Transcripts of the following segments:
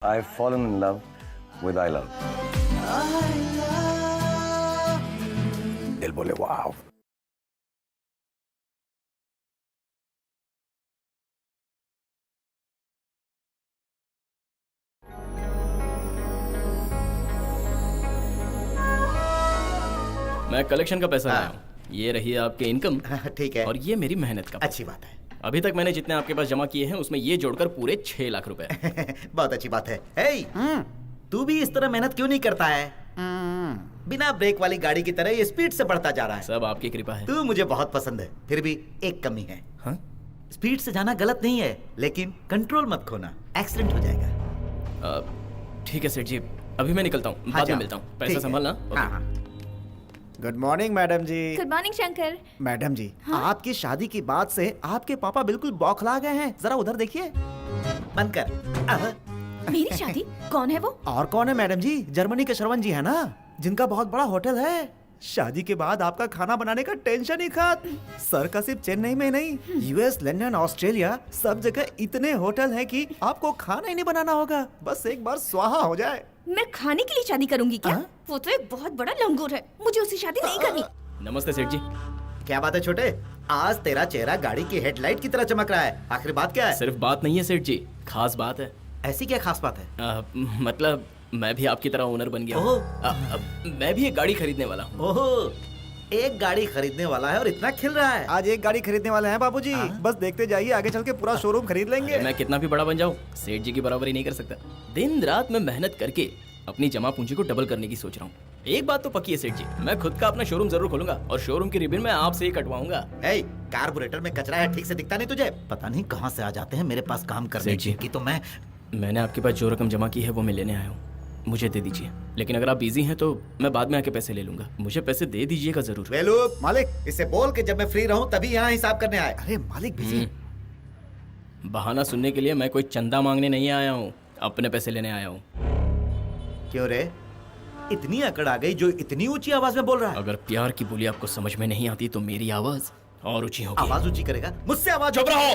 I've fallen in love with I love. दिल बोले वाव. मैं कलेक्शन का पैसा लाया हूँ. ये रही आपकी इनकम. ठीक है. और ये मेरी मेहनत का. अच्छी बात है. अभी तक मैंने जितने आपके पास जमा किए हैं उसमें ये जोड़कर पूरे 6 लाख रुपए. बहुत अच्छी बात है. तू भी इस तरह मेहनत क्यों नहीं करता है? बिना ब्रेक वाली गाड़ी की तरह ये स्पीड से बढ़ता जा रहा है. सब आपकी कृपा है. तू मुझे बहुत पसंद है. फिर भी एक कमी है. हाँ? स्पीड से जाना गलत नहीं है, लेकिन कंट्रोल मत खोना, एक्सीडेंट हो जाएगा. ठीक है सेठ जी, अभी मैं निकलता हूँ. बाद में मिलता हूँ. पैसा संभालना. हाँ. Good morning madam ji. Good morning Shankar. Madam ji, आपकी शादी की बात से आपके पापा बिल्कुल बौखला गए हैं. जरा उधर देखिए. बंद कर. मेरी शादी? कौन है वो? और कौन है मैडम जी? जर्मनी के श्रवण जी है ना, जिनका बहुत बड़ा होटल है. शादी के बाद आपका खाना बनाने का टेंशन ही खत्म. सर का सिर्फ चेन्नई में नहीं, यूएस, लंदन, ऑस्ट्रेलिया सब जगह इतने होटल हैं कि आपको खाना ही नहीं बनाना होगा. बस एक बार स्वाहा हो जाए. मैं खाने के लिए शादी करूंगी क्या? वो तो एक बहुत बड़ा लंगूर है. मुझे उससे शादी नहीं करनी. नमस्ते सेठ जी. क्या बात है छोटे? आज तेरा चेहरा गाड़ी की हेडलाइट की तरह चमक रहा है. आखिर बात क्या है? सिर्फ बात नहीं है सेठ जी, खास बात है. ऐसी क्या खास बात है? मतलब मैं भी आपकी तरह ओनर बन गया हूँ. मैं भी एक गाड़ी खरीदने वाला हूँ. ओहो, एक गाड़ी खरीदने वाला है और इतना खिल रहा है. आज एक गाड़ी खरीदने वाले हैं बाबूजी. बस देखते जाइए, आगे चल के पूरा शोरूम खरीद लेंगे. मैं कितना भी बड़ा बन जाऊँ, सेठ जी की बराबरी नहीं कर सकता. दिन रात मैं मेहनत करके अपनी जमा पूंजी को डबल करने की सोच रहा हूँ. एक बात तो पक्की है सेठ जी, मैं खुद का अपना शोरूम जरूर खोलूंगा और शोरूम की रिबन मैं आपसे ही कटवाऊंगा. कार्बोरेटर में कचरा है, ठीक से दिखता नहीं तुझे? पता नहीं कहाँ से आ जाते हैं मेरे पास काम करने की. तो मैंने आपके पास जो रकम जमा की है वो मैं लेने आया हूँ. मुझे दे दीजिए, लेकिन अगर आप बिजी हैं तो मैं बाद में आके पैसे ले लूंगा. मुझे पैसे दे दीजिएगा जरूर. वेलू मालिक, इससे बोल के जब मैं फ्री रहूं तभी यहाँ हिसाब करने आए. अरे मालिक बिजी. बहाना सुनने के लिए मैं कोई चंदा मांगने नहीं आया हूँ, अपने पैसे लेने आया हूँ. क्यों रे, इतनी अकड़ आ गई जो इतनी ऊंची आवाज में बोल रहा है? अगर प्यार की बोली आपको समझ में नहीं आती तो मेरी आवाज और ऊंची होगी. आवाज ऊंची करेगा? मुझसे आवाज. चुप रहो.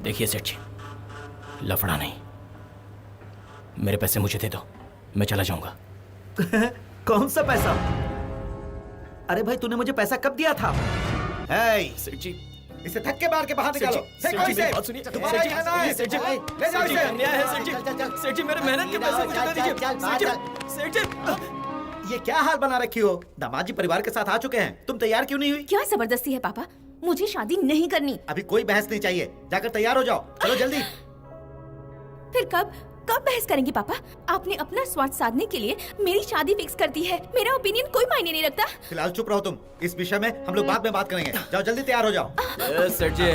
देखिए सेठ जी, लफड़ा नहीं. मेरे पैसे मुझे दे दो, मैं चला जाऊंगा. कौन सा पैसा? अरे भाई, तूने मुझे पैसा कब दिया था? सेठ जी, इसे धक्के मार के बाहर निकालो. सेठ जी, मेरे मेहनत के पैसे मुझे दे दीजिए. सेठ जी, ये क्या हाल बना रखी हो? दामाद जी परिवार के साथ आ चुके हैं, तुम तैयार क्यों नहीं हुई? क्या जबरदस्ती है पापा? मुझे शादी नहीं करनी. अभी कोई बहस नहीं चाहिए, जाकर तैयार हो जाओ. चलो जल्दी. फिर कब बहस करेंगे पापा? आपने अपना स्वार्थ साधने के लिए मेरी शादी फिक्स कर दी है. मेरा ओपिनियन कोई मायने नहीं रखता. फिलहाल चुप रहो तुम. इस विषय में हम लोग बाद में बात करेंगे. जाओ जल्दी तैयार हो जाओ. सेठ जी,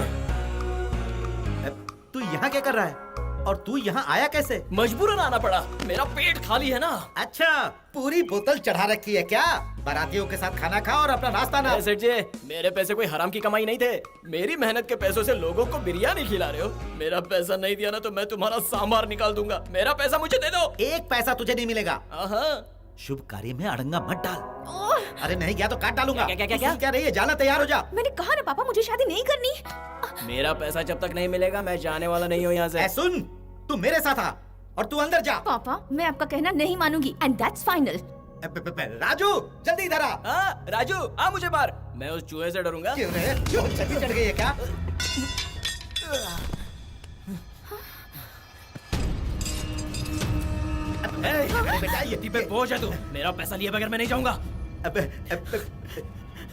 तू यहाँ क्या कर रहा है? और तू यहाँ आया कैसे? मजबूरन आना पड़ा, मेरा पेट खाली है ना. अच्छा, पूरी बोतल चढ़ा रखी है क्या? बारातियों के साथ खाना खा और अपना नाश्ता ना. सेठ जी, मेरे पैसे कोई हराम की कमाई नहीं थे. मेरी मेहनत के पैसों से लोगों को बिरयानी खिला रहे हो. मेरा पैसा नहीं दिया ना तो मैं तुम्हारा सांभर निकाल दूंगा. मेरा पैसा मुझे दे दो. एक पैसा तुझे नहीं मिलेगा. शुभ कार्य में अड़ंगा मत डाल. अरे नहीं गया तो काट डालूंगा. क्या रही है? जाना, तैयार हो जा. मैंने कहा ना पापा, मुझे शादी नहीं करनी. मेरा पैसा जब तक नहीं मिलेगा मैं जाने वाला नहीं हूँ यहाँ से. सुन, तू मेरे साथ आ और तू अंदर जा. पापा, मैं आपका कहना नहीं मानूंगी एंड दैट्स फाइनल. राजू, जल्दी इधर आ. राजू, आ मुझे मार. मैं उस चूहे से डरूंगा. क्यों रे? छवि चढ़ गई है क्या? बेटा, ये टिपे बोझ है तू. मेरा पैसा लिए बगैर मैं नहीं जाऊंगा.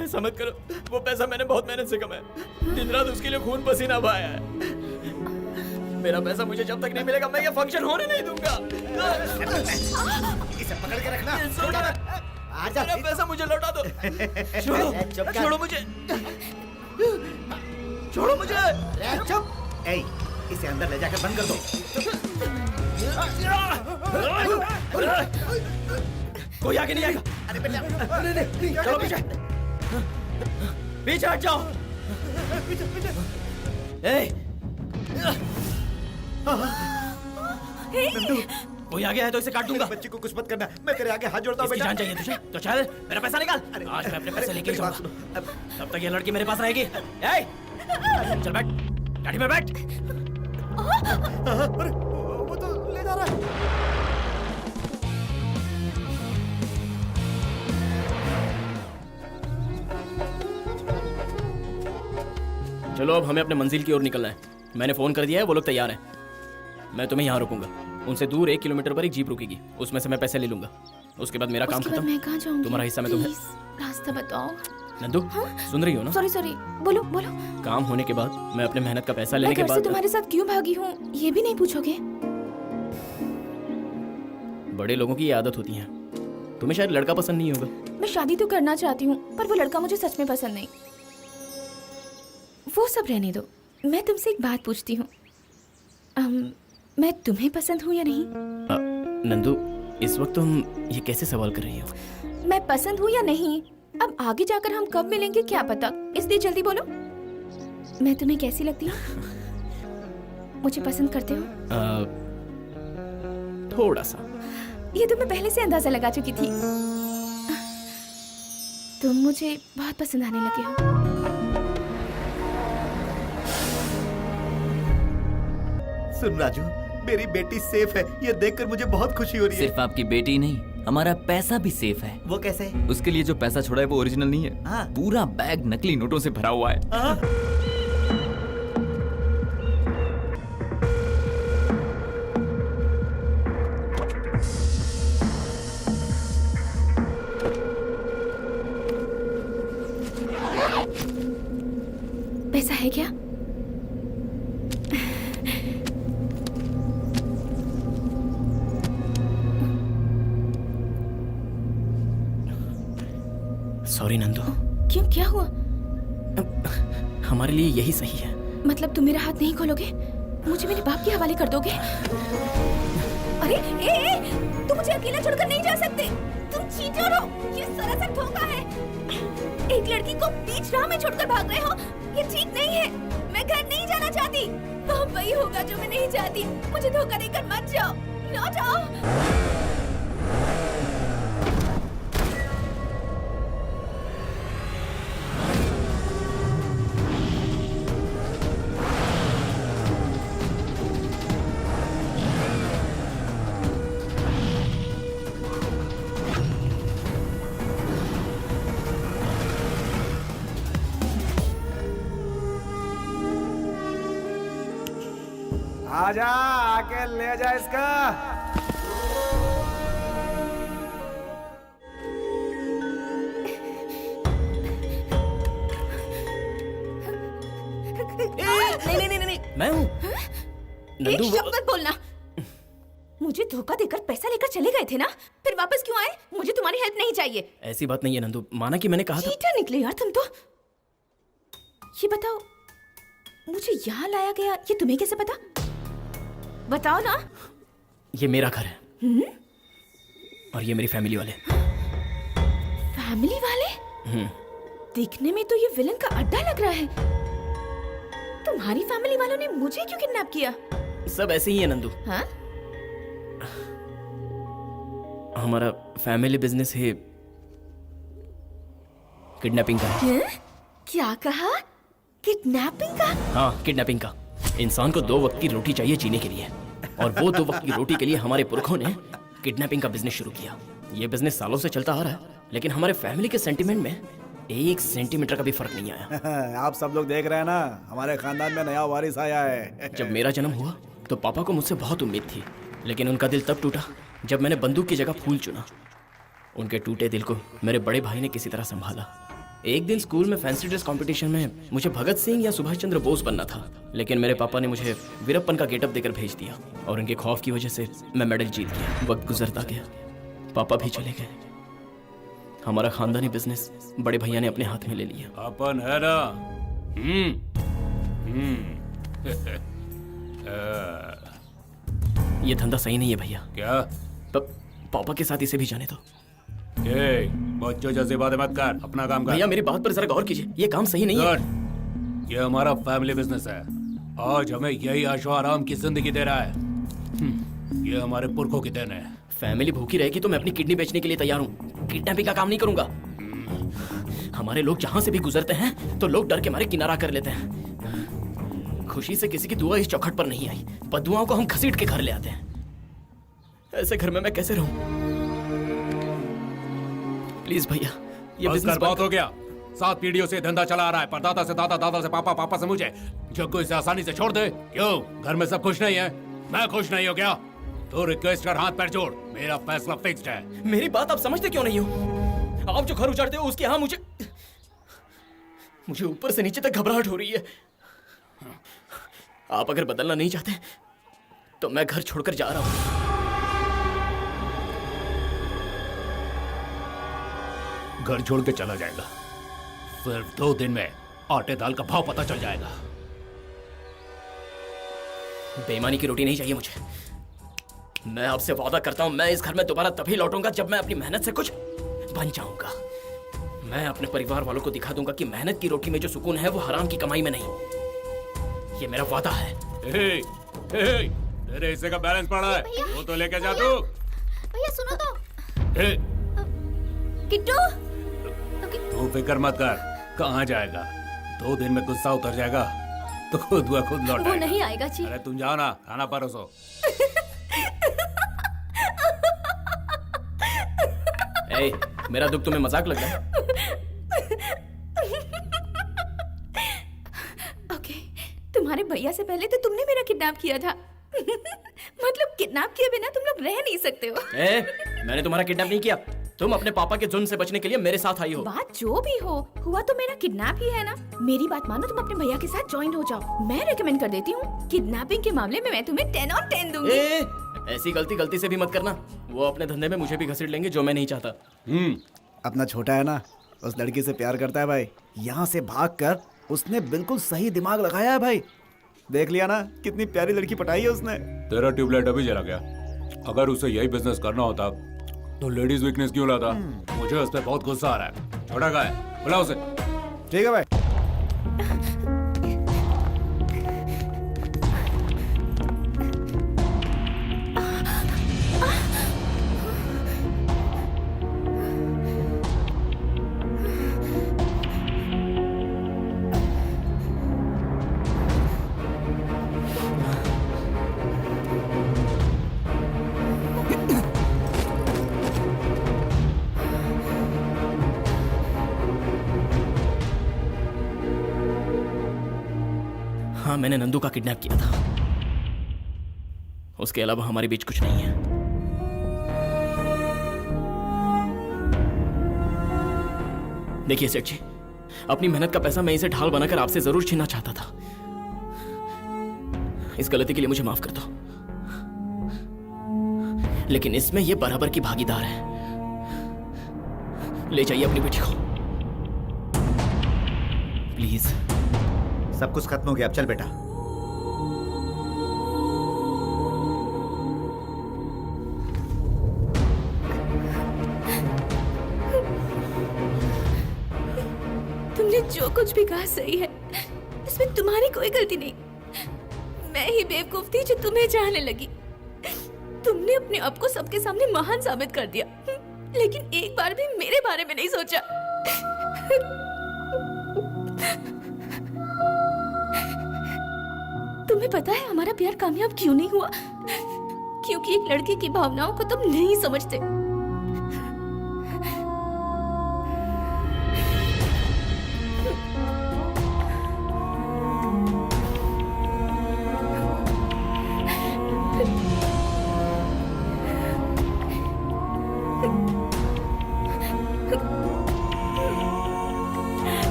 ऐसा मत करो. वो पैसा मैंने बहुत मेहनत से कमाया. दिन रात उसके लिए खून पसीना बहाया है. मेरा पैसा मुझे जब तक नहीं मिलेगा मैं ये फंक्शन होने नहीं दूंगा. इसे पकड़ के रखना. आजा, मेरा पैसा मुझे लौटा दो. छोड़ो मुझे. छोड़ो मुझे. चुप. इसे अंदर ले जाकर बंद कर दो. कोई आगे नहीं आएगा. अरे बेटा, चलो पीछे. पीछे हट जाओ. कोई आगे है तो इसे काट दूंगा. बच्ची को कुछ मत करना. मैं तेरे आगे हाथ जोड़ता हूँ. जान चाहिए तुझे तो चल मेरा पैसा निकाल. आज मैं अपने पैसे लेके जाऊंगा. तब तक ये लड़की मेरे पास रहेगी. चल बैठ, गाड़ी में बैठ. अरे वो तो दूंगा। चलो अब हमें अपने मंजिल की ओर निकलना है। मैंने फोन कर दिया है, वो लोग तैयार हैं। मैं तुम्हें यहाँ रुकूंगा। उनसे दूर 1 किलोमीटर पर एक जीप रुकेगी, उसमें से मैं पैसे ले लूंगा। उसके बाद मेरा काम उसके बाद खत्म। मैं कहाँ जाऊंगी? तुम्हारा हिस्सा मैं तुम्हें। प्लीज रास्ता बताओ। नंदू, सुन रही हो ना? सॉरी सॉरी, बोलो बोलो। काम होने के बाद मैं अपने मेहनत का पैसा मैं लेने के घर से बाद तुम्हारे साथ क्यों भागी हूँ ये भी नहीं पूछोगे? बड़े लोगों की ये आदत होती है। तुम्हें शायद लड़का पसंद नहीं होगा। मैं शादी तो करना चाहती हूँ, पर वो लड़का मुझे सच में पसंद नहीं। वो सब रहने दो, मैं तुमसे एक बात पूछती हूँ। मैं तुम्हें पसंद हूँ या नहीं? नंदू, इस वक्त तुम ये कैसे सवाल कर रही हो? मैं पसंद हूँ या नहीं? अब आगे जाकर हम कब मिलेंगे क्या पता, इसलिए जल्दी बोलो। मैं तुम्हें कैसी लगती हूँ? मुझे पसंद करते हो? थोड़ा सा। ये तो मैं पहले से अंदाजा लगा चुकी थी। तुम मुझे बहुत पसंद आने लगे हो। सुन राजू, मेरी बेटी सेफ है, ये देखकर मुझे बहुत खुशी हो रही है। सिर्फ आपकी बेटी नहीं, हमारा पैसा भी सेफ है। वो कैसे? उसके लिए जो पैसा छोड़ा है वो ओरिजिनल नहीं है। हाँ। पूरा बैग नकली नोटों से भरा हुआ है। पैसा है क्या? सॉरी नंदू। क्यों, क्या हुआ? हमारे लिए यही सही है। मतलब तुम मेरा हाथ नहीं खोलोगे? मुझे मेरे बाप के हवाले कर दोगे? अरे तुम मुझे अकेला छोड़कर नहीं जा सकते। तुम चीटर हो, ये सरासर धोखा है। एक लड़की को बीच राह में छोड़कर भाग रहे हो, ये ठीक नहीं है। मैं घर नहीं जाना चाहती। वही होगा जो मैं नहीं चाहती। मुझे धोखा देकर मत जाओ, लौट आओ। आजा, आके ले जा इसका। नहीं, मैं हूँ। एक नंदू, शब्द मत बोलना। मुझे धोखा देकर पैसा लेकर चले गए थे ना, फिर वापस क्यों आए? मुझे तुम्हारी हेल्प नहीं चाहिए। ऐसी बात नहीं है नंदू, माना कि मैंने कहा था। चीटर निकले यार तुम तो। ये बताओ, मुझे यहाँ लाया गया ये तुम्हें कैसे पता? बताओ ना। ये मेरा घर है और ये मेरी फैमिली वाले। फैमिली वाले? दिखने में तो ये विलन का अड्डा लग रहा है। तुम्हारी फैमिली वालों ने मुझे क्यों किडनैप किया? सब ऐसे ही है नंदू। हाँ? हमारा फैमिली बिजनेस है किडनैपिंग का। हैं? क्या कहा? किडनैपिंग का? हाँ, किडनैपिंग का। इंसान को 2 वक्त की रोटी चाहिए जीने के लिए, और वो 2 वक्त की रोटी के लिए हमारे पुरखों ने किडनैपिंग का बिजनेस शुरू किया। ये बिजनेस सालों से चलता आ रहा है, लेकिन हमारे फैमिली के सेंटीमेंट में 1 सेंटीमीटर का भी फर्क नहीं आया। आप सब लोग देख रहे हैं ना, हमारे खानदान में नया वारिस आया है। जब मेरा जन्म हुआ तो पापा को मुझसे बहुत उम्मीद थी, लेकिन उनका दिल तब टूटा जब मैंने बंदूक की जगह फूल चुना। उनके टूटे दिल को मेरे बड़े भाई ने किसी तरह संभाला। एक दिन स्कूल में फैंसी ड्रेस कंपटीशन में मुझे भगत सिंह या सुभाष चंद्र बोस बनना था, लेकिन मेरे पापा ने मुझे वीरप्पन का गेटअप देकर भेज दिया, और उनके खौफ की वजह से मैं मेडल जीत गया। वक्त गुजरता गया, पापा भी चले गए। हमारा खानदानी बिजनेस बड़े भैया ने अपने हाथ में ले लिया। अपन है ना। ये धंधा सही नहीं है भैया। क्या? पापा के साथ इसे भी जाने दो। बच्चों जैसी बातें मत कर, अपना काम कर। भैया मेरी बात पर जरा गौर कीजिए, ये काम सही नहीं है। ये हमारा फैमिली बिजनेस है। आज हमें यही आशो आराम की जिंदगी दे रहा है। ये हमारे पुरखों की देन है। फैमिली भूखी रहेगी तो मैं अपनी किडनी बेचने के लिए तैयार हूँ। किडनैपिंग का काम नहीं करूंगा। हमारे लोग जहां से भी गुजरते हैं तो लोग डर के मारे किनारा कर लेते हैं। खुशी से किसी की दुआ इस चौखट पर नहीं आई, बदुआओं को हम घसीट के घर ले आते हैं। ऐसे घर में मैं कैसे रहूं? प्लीज भैया, ये बस बिजनेस कर, बहुत हो गया। 7 पीढ़ियों से धंधा चला आ रहा है, परदादा से दादा, दादा से पापा, पापा से मुझे। जग्गू इसे आसानी से छोड़ दे। क्यों, घर में सब खुश नहीं है? मैं खुश नहीं हूँ क्या? तो रिक्वेस्ट कर, हाथ पैर जोड़, मेरा फैसला फिक्स्ड है। मेरी बात आप समझते क्यों नहीं हो? आप जो घर उजाड़ते हो उसके यहाँ मुझे ऊपर से नीचे तक घबराहट हो रही है। आप अगर बदलना नहीं चाहते तो मैं घर छोड़कर जा रहा हूं। घर छोड़ के चला जाएगा? सिर्फ 2 दिन में आटे दाल का भाव पता चल जाएगा। बेईमानी की रोटी नहीं चाहिए मुझे। मैं आपसे वादा करता हूं, मैं इस घर में दोबारा तभी लौटूंगा जब मैं अपनी मेहनत से कुछ बन जाऊंगा। मैं अपने परिवार वालों को दिखा दूंगा कि मेहनत की रोटी में जो सुकून है वो हराम की कमाई में नहीं। ये मेरा वादा है। तेरे हिस्से का बैलेंस पड़ा है, वो तो लेके जा तू। भैया सुनो तो। ए, किट्टू, तू फिक्र मत कर, कहाँ जाएगा? 2 दिन में गुस्सा उतर जाएगा तो खुद व खुद लौट वो आएगा। नहीं आएगा जी। अरे तुम जाओ ना, खाना परोसो। ए, मेरा दुख तुम्हें मजाक लग रहा है? ओके, तुम्हारे भैया से पहले तो तुमने मेरा किडनैप किया था। मतलब किडनैप किए बिना तुम लोग रह नहीं सकते हो। मैंने तुम्हारा किडनैप नहीं किया। तुम अपने पापा के जुल्म से बचने के लिए मेरे साथ आई हो। बात जो भी हो, हुआ तो मेरा किडनैप ही है ना। मेरी बात मानो, तुम अपने भैया के साथ ज्वाइन हो जाओ। मैं रेकमेंड कर देती हूँ। किडनैपिंग के मामले में मैं तुम्हें 10 और 10 दूंगी। ऐसी गलती से भी मत करना। वो अपने धंधे में मुझे भी घसीट लेंगे, जो मैं नहीं चाहता। अपना छोटा है ना, उस लड़की से प्यार करता है भाई। यहाँ से भागकर उसने बिल्कुल सही दिमाग लगाया है भाई। देख लिया ना, कितनी प्यारी लड़की पटाई है उसने। तेरा ट्यूबलाइट अभी जला गया। अगर उसे यही बिजनेस करना होता तो लेडीज वीकनेस क्यों लाता? मुझे उस पर बहुत गुस्सा आ रहा है। छोटा का है, बुला उसे। ठीक है भाई। हाँ, मैंने नंदू का किडनैप किया था। उसके अलावा हमारे बीच कुछ नहीं है। देखिए सेठ जी, अपनी मेहनत का पैसा मैं इसे ढाल बनाकर आपसे जरूर छीनना चाहता था। इस गलती के लिए मुझे माफ कर दो, लेकिन इसमें ये बराबर की भागीदार है। ले जाइए अपनी बेटी को, प्लीज। सब कुछ खत्म हो गया, अब चल बेटा। तुमने जो कुछ भी कहा सही है, इसमें तुम्हारी कोई गलती नहीं। मैं ही बेवकूफ थी जो तुम्हें चाहने लगी। तुमने अपने आप को सबके सामने महान साबित कर दिया, लेकिन एक बार भी मेरे बारे में नहीं सोचा। तुम्हें पता है हमारा प्यार कामयाब क्यों नहीं हुआ? क्योंकि एक लड़के की भावनाओं को तुम नहीं समझते।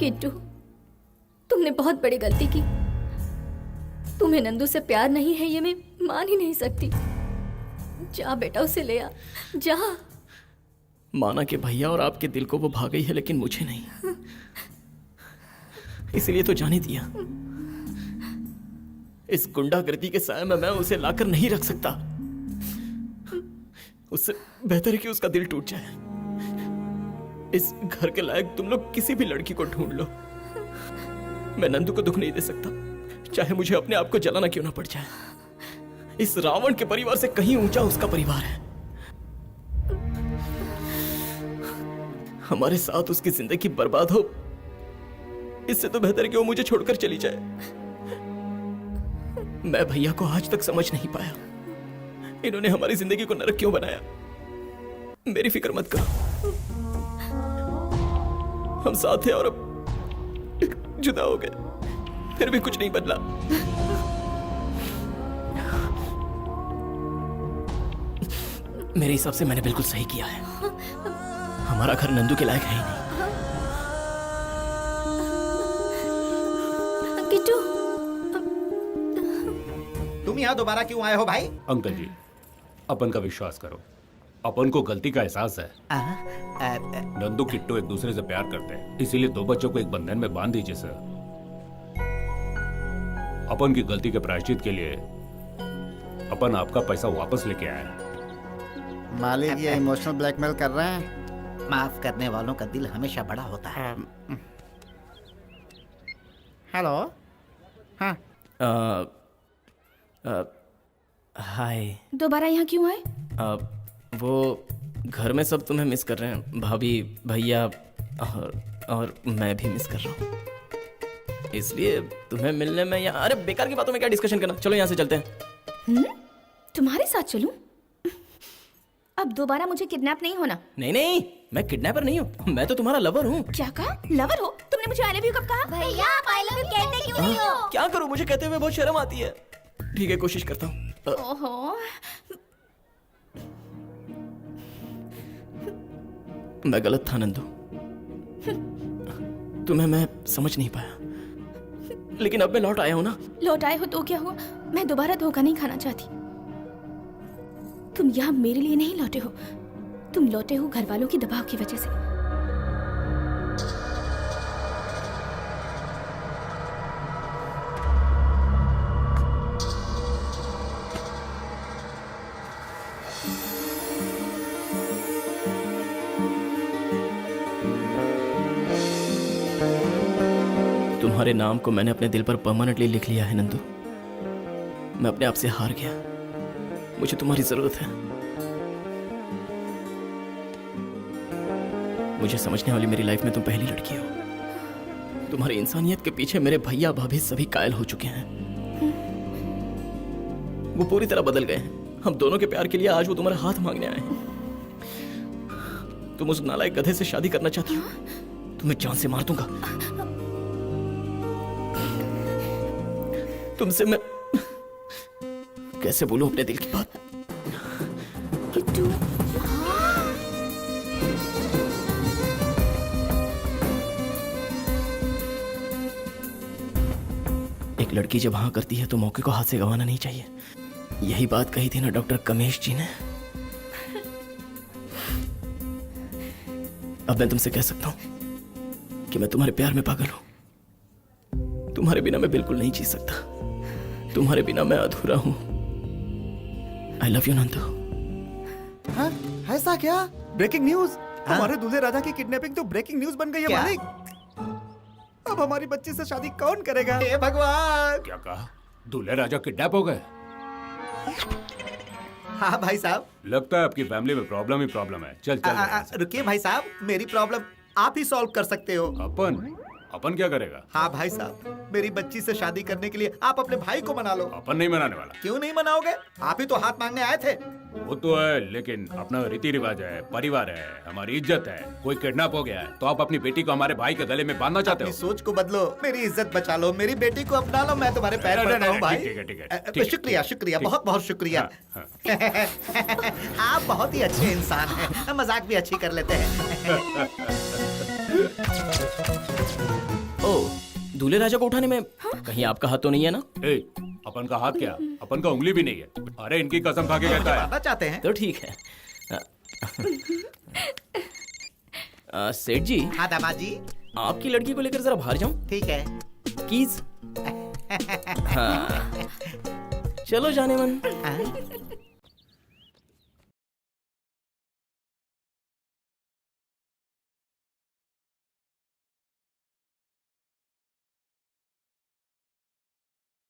किट्टू, तुमने बहुत बड़ी गलती की। तुम्हें नंदू से प्यार नहीं है ये मैं मान ही नहीं सकती। जा बेटा, उसे ले आ, जा। माना कि भैया और आपके दिल को वो भा गई है, लेकिन मुझे नहीं। इसलिए तो जाने दिया। इस गुंडागर्दी के साए में मैं उसे लाकर नहीं रख सकता। उससे बेहतर है कि उसका दिल टूट जाए। इस घर के लायक तुम लोग किसी भी लड़की को ढूंढ लो, मैं नंदू को दुख नहीं दे सकता। चाहे मुझे अपने आप को जलाना क्यों ना पड़ जाए। इस रावण के परिवार से कहीं ऊंचा उसका परिवार है। हमारे साथ उसकी जिंदगी बर्बाद हो, इससे तो बेहतर है कि वो मुझे छोड़कर चली जाए। मैं भैया को आज तक समझ नहीं पाया। इन्होंने हमारी जिंदगी को नरक क्यों बनाया। मेरी फिक्र मत करो, हम साथ हैं और अब जुदा हो गए, फिर भी कुछ नहीं बदला। मेरे हिसाब से मैंने बिल्कुल सही किया है। हमारा घर नंदू के लायक है ही नहीं। किट्टू, तुम यहाँ दोबारा क्यों आए हो भाई? अंकल जी, अपन का विश्वास करो, अपन को गलती का एहसास है। नंदू किट्टू एक दूसरे से प्यार करते हैं, इसीलिए दो बच्चों को एक बंधन में बांध दीजिए सर। अपन की गलती के प्रायश्चित के लिए अपन आपका पैसा वापस लेके आए हैं। मालिक ये इमोशनल ब्लैकमेल कर रहे हैं। माफ करने वालों का दिल हमेशा बड़ा होता है। हेलो। हाँ। हाय। दोबारा यहाँ क्यों आए? वो घर में सब तुम्हें मिस कर रहे हैं, भाभी, भैया और मैं भी मिस कर रहा हूँ। इसलिए तुम्हें मिलने में या अरे बेकार की बातों में क्या डिस्कशन करना, चलो यहाँ से चलते हैं। तुम्हारे साथ चलूं? अब दोबारा मुझे किडनैप नहीं होना। नहीं नहीं, मैं किडनैपर नहीं हूँ, मैं तो तुम्हारा लवर हूँ। क्या कहा? लवर हो? तुमने मुझे आई लव यू कब कहा? भैया आप आई लव यू कहते क्यों नहीं हो? क्या करूँ, मुझे कहते हुए बहुत शर्म आती है। ठीक है, कोशिश करता हूँ। ओहो, मैं गलत था नंदू, तुम्हें मैं समझ नहीं पाया, लेकिन अब मैं लौट आया हूँ ना। लौट आए हो तो क्या हुआ? मैं दोबारा धोखा नहीं खाना चाहती। तुम यहाँ मेरे लिए नहीं लौटे हो, तुम लौटे हो घर वालों के दबाव की वजह से। तुम्हारे नाम को मैंने अपने दिल पर परमानेंटली लिख लिया है नंदू। मैं अपने आप से हार गया, मुझे तुम्हारी जरूरत है। मुझे समझने वाली मेरी लाइफ में तुम पहली लड़की हो। तुम्हारी इंसानियत के पीछे मेरे भैया भाभी सभी कायल हो चुके हैं। वो पूरी तरह बदल गए हैं। हम दोनों के प्यार के लिए आज वो तुम्हारा हाथ मांगने आए हैं। तुम उस नालायक गधे से शादी करना चाहती हो? तुम्हें जान से मार दूंगा। तुमसे मैं कैसे बोलूं अपने दिल की बात। किट्टू, एक लड़की जब हाँ करती है तो मौके को हाथ से गंवाना नहीं चाहिए। यही बात कही थी ना डॉक्टर कमेश जी ने। अब मैं तुमसे कह सकता हूं कि मैं तुम्हारे प्यार में पागल हूं। तुम्हारे बिना मैं बिल्कुल नहीं जी सकता। तुम्हारे बिना मैं अधूरा हूं। I love you Nandu. हाँ? ऐसा क्या? Breaking news! हमारे दूल्हे राजा की किडनैपिंग तो ब्रेकिंग न्यूज बन गई है क्या? मालिक। अब हमारी बच्ची से शादी कौन करेगा? हे भगवान! क्या कहा? दूल्हे राजा किडनैप हो गए? हाँ भाई साहब। लगता है आपकी फैमिली में प्रॉब्लम ही प्रॉब्लम है। चल चल यहाँ से। रुकिए भाई साहब, मेरी प्रॉब्लम आप ही सॉल्व कर सकते हो। अपन क्या करेगा? हाँ भाई साहब, मेरी बच्ची से शादी करने के लिए आप अपने भाई को मना लो। अपन नहीं मनाने वाला। क्यों नहीं मनाओगे? आप ही तो हाथ मांगने आए थे। वो तो है, लेकिन अपना रीति रिवाज है, परिवार है, हमारी इज्जत है। कोई किडनैप हो गया है तो आप अपनी बेटी को हमारे भाई के गले में बांधना चाहते अपनी हो? सोच को बदलो, मेरी इज्जत बचा लो, मेरी बेटी को अपना लो। मैं तुम्हारे पैर पड़ता हूँ भाई। ठीक है, ठीक है, ठीक है। शुक्रिया शुक्रिया, बहुत बहुत शुक्रिया। हाँ, आप बहुत ही अच्छे इंसान हैं, मजाक भी अच्छी कर लेते हैं। ओ, दूल्हे राजा को उठाने में कहीं आपका हाथ तो नहीं है ना? ए, अपन का हाथ क्या, अपन का उंगली भी नहीं है। अरे इनकी कसम खा के कहता है। मानना चाहते हैं? तो ठीक है। सेठ जी, हाँ दामाद जी, आपकी लड़की को लेकर जरा बाहर जाऊं? ठीक है। कीज। हाँ, चलो जाने मन। हाँ?